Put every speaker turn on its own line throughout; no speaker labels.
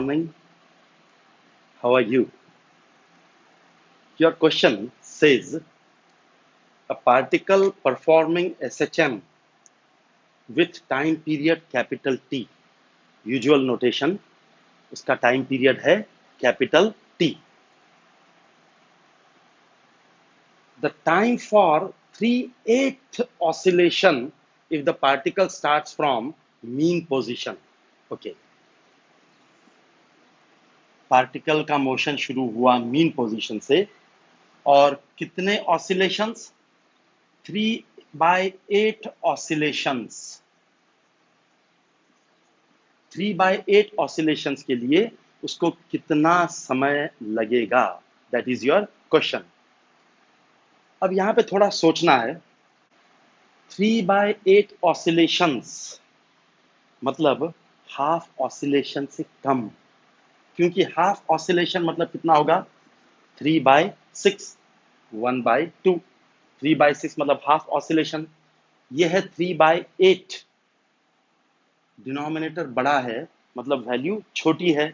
morning. How are you? Your question says a particle performing SHM with time period capital T. Usual notation, उसका time period है capital T. The time for 3/8 oscillation if the particle starts from mean position. Okay. Particle का motion शुरू हुआ mean position से और कितने oscillations 3/8 oscillations 3/8 oscillations के लिए उसको कितना समय लगेगा दैट इज योर क्वेश्चन। अब यहां पे थोड़ा सोचना है 3/8 ऑसिलेशंस मतलब हाफ ऑसिलेशन से कम, क्योंकि हाफ ऑसिलेशन मतलब कितना होगा 3/6 1/2 3/6 मतलब हाफ ऑसिलेशन। ये है 3/8, डिनोमिनेटर बड़ा है मतलब वैल्यू छोटी है,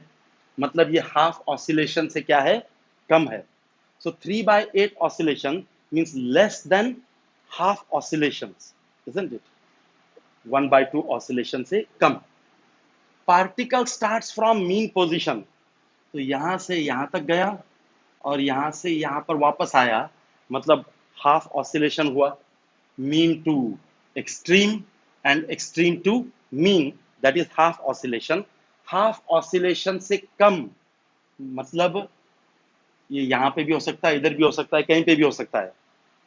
मतलब ये हाफ ऑसिलेशन से क्या है कम है। So 3/8 oscillation means less than half oscillations, isn't it? 1/2 oscillation से कम। Particle starts from mean position, तो यहां से यहां तक गया और यहां से यहां पर वापस आया, मतलब हाफ ऑसिलेशन हुआ। Mean to extreme end extreme to mean, that is half oscillation. Half oscillation से कम मतलब ये यहां पे भी हो सकता है, इधर भी हो सकता है, कहीं पे भी हो सकता है।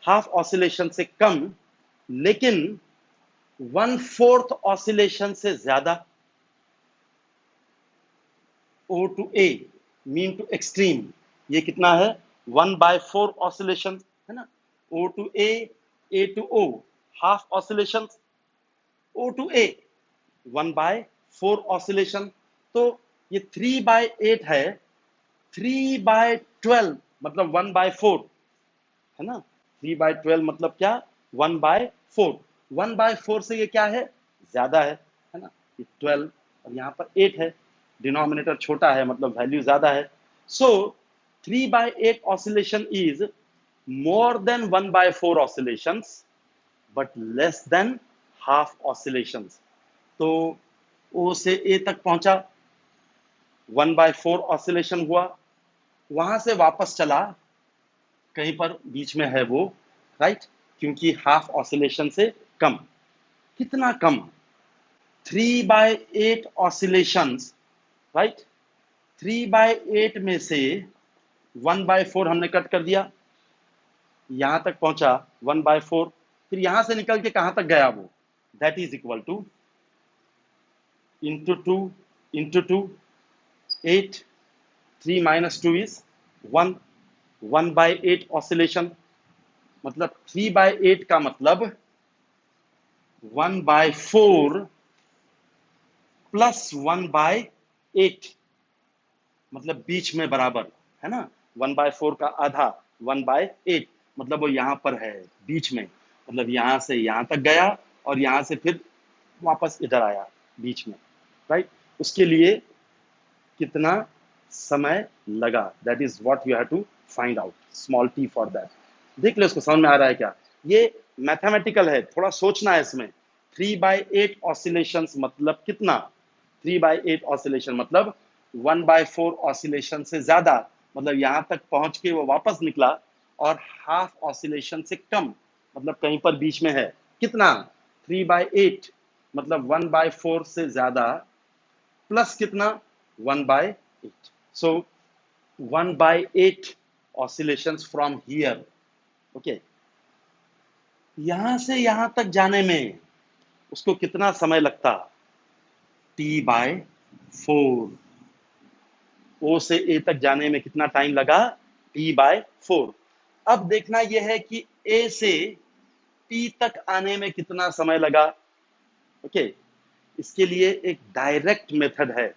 हाफ ऑसिलेशन से कम लेकिन 1/4 ऑसिलेशन से ज्यादा। O to A, mean to extreme, ये कितना है 1/4 ऑसिलेशन है ना। O to A to O, half oscillation. O to A 1/4 oscillation, तो ये 3/8 है। 3/12 मतलब 1/4 है ना। 3/12 मतलब क्या 1/4। 1/4 से ये क्या है ज्यादा है ना। ये 12 और यहाँ पर 8 है, डिनोमिनेटर छोटा है मतलब वैल्यू ज्यादा है। So 3/8 oscillation is more than 1/4 oscillations but less than half oscillations. तो O से A तक पहुंचा, 1/4 ऑसिलेशन हुआ, वहां से वापस चला, कहीं पर बीच में है वो, राइट, क्योंकि हाफ ऑसिलेशन से कम। कितना कम 3/8 ऑसिलेशंस, राइट। 3/8 में से 1/4 हमने कट कर दिया, यहां तक पहुंचा 1/4, फिर यहां से निकल के कहां तक गया वो, that is equal two into 2 8, 3 minus 2 is 1, 1/8 oscillation, मतलब 3/8 का मतलब 1/4 प्लस 1/8, मतलब बीच में बराबर है ना। 1/4 का आधा 1/8, मतलब वो यहां पर है बीच में, मतलब यहां से यहां तक गया और यहां से फिर वापस इधर आया बीच में, राइट। उसके लिए कितना समय लगा, that is what you have to find out, small t for that. देख लो इसको समझ में आ रहा है क्या? ये मैथमेटिकल है, थोड़ा सोचना है इसमें। 3/8 ऑसिलेशंस मतलब कितना, 3/8 ऑसिलेशन मतलब 1/4 ऑसिलेशन से ज्यादा, मतलब यहां तक पहुंच के वो वापस निकला, और हाफ ऑसिलेशन से कम मतलब कहीं पर बीच में है। कितना 3/8 मतलब 1/4 से ज्यादा प्लस कितना 1/8, so 1/8 oscillations from here, okay। यहां से यहां तक जाने में उसको कितना समय लगता, T/4। O से A तक जाने में कितना टाइम लगा, T/4। अब देखना यह है कि A से T तक आने में कितना समय लगा, ओके। इसके लिए एक डायरेक्ट मेथड है।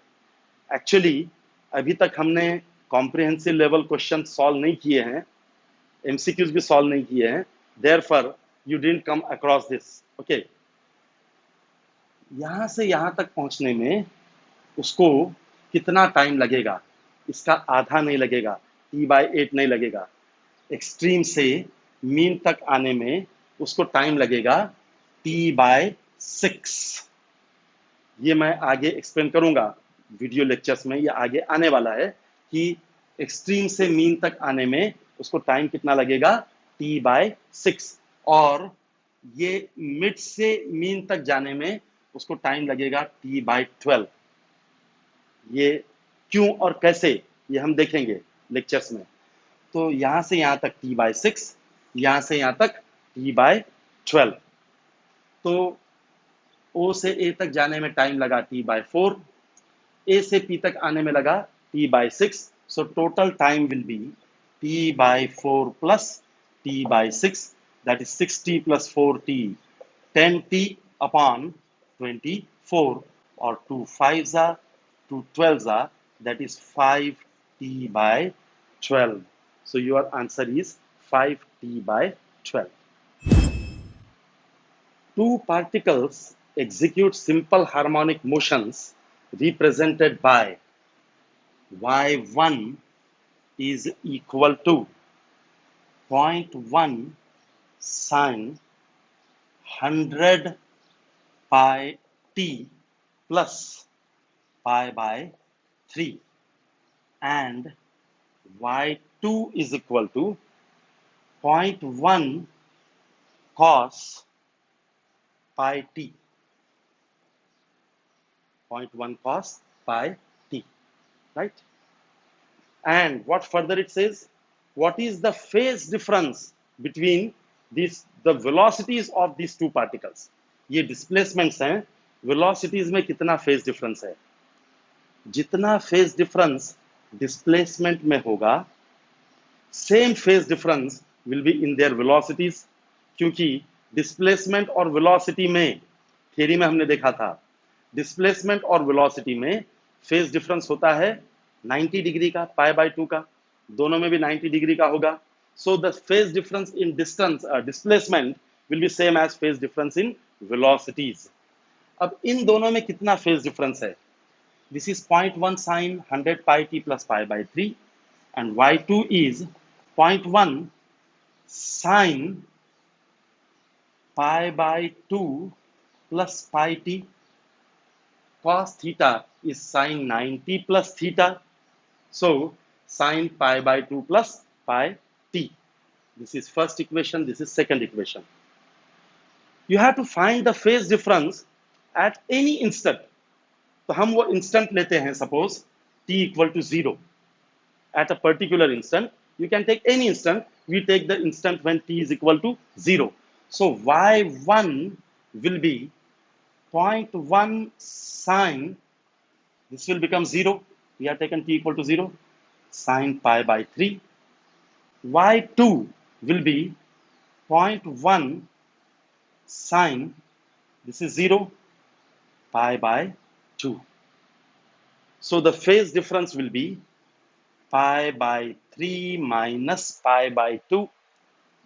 एक्चुअली अभी तक हमने कॉम्प्रिहेंसिव लेवल क्वेश्चन सॉल्व नहीं किए हैं, एमसीक्यूज भी सॉल्व नहीं किए हैं, therefore you didn't come across this, okay. यहां से यहां तक पहुंचने में उसको कितना टाइम लगेगा, इसका आधा नहीं लगेगा, t/8 नहीं लगेगा। एक्सट्रीम से मीन तक आने में उसको टाइम लगेगा t/6। ये मैं आगे एक्सप्लेन करूंगा वीडियो लेक्चर्स में, ये आगे आने वाला है कि एक्सट्रीम से मीन तक आने में उसको टाइम कितना लगेगा, t/6। और ये मिड से मीन तक जाने में उसको टाइम लगेगा t/12। ये क्यों और कैसे, ये हम देखेंगे लेक्चर्स में। तो यहां से यहां तक t/6, यहां से यहां तक t/12। तो O से A तक जाने में टाइम लगा t/4, A से P तक आने में लगा t/6। So total time will be t/4 plus t/6, that is 6t plus 4t, 10t upon 24, और 2 5s are 2 12s are, that is 5t/12. So your answer is 5t/12. Two particles execute simple harmonic motions represented by y1 is equal to zero point 0.1 sine 100 pi t plus pi by 3, and y2 is equal to zero point 0.1 cos pi t, 0.1 cos pi t, right? And what further it says, what is the phase difference between these, the velocities of these two particles? ये displacements हैं, velocities में कितना phase difference है? जितना phase difference displacement में होगा, same phase difference will be in their velocities, क्योंकि displacement और velocity में theory में हमने देखा था, displacement और velocity में phase difference होता है 90 डिग्री का, π/2 का, दोनों में भी 90 डिग्री का होगा। So the phase difference in distance displacement will be same as phase difference in velocities. अब इन दोनों में कितना phase difference है? This is 0.1 sine 100 pi t plus π/3, and y2 is 0.1 sine π/2 plus pi t. Cos theta is sine 90 plus theta. So sine π/2 plus pi t. This is first equation, this is second equation. You have to find the phase difference at any instant. तो हम वो instant लेते हैं, suppose t equal to 0. At a particular instant, you can take any instant. We take the instant when t is equal to 0. So y1 will be 0.1 sine, this will become 0. We have taken t equal to 0, sine π/3. y2 will be 0.1 sine, this is 0, π/2. So the phase difference will be π/3 minus π/2,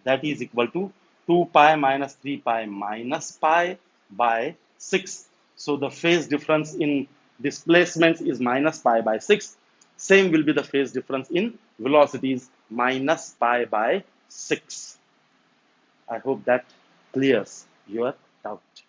that is equal to 2 pi minus 3 pi minus pi by 6. So the phase difference in displacements is minus π/6. Same will be the phase difference in velocities, minus π/6. I hope that clears your doubt.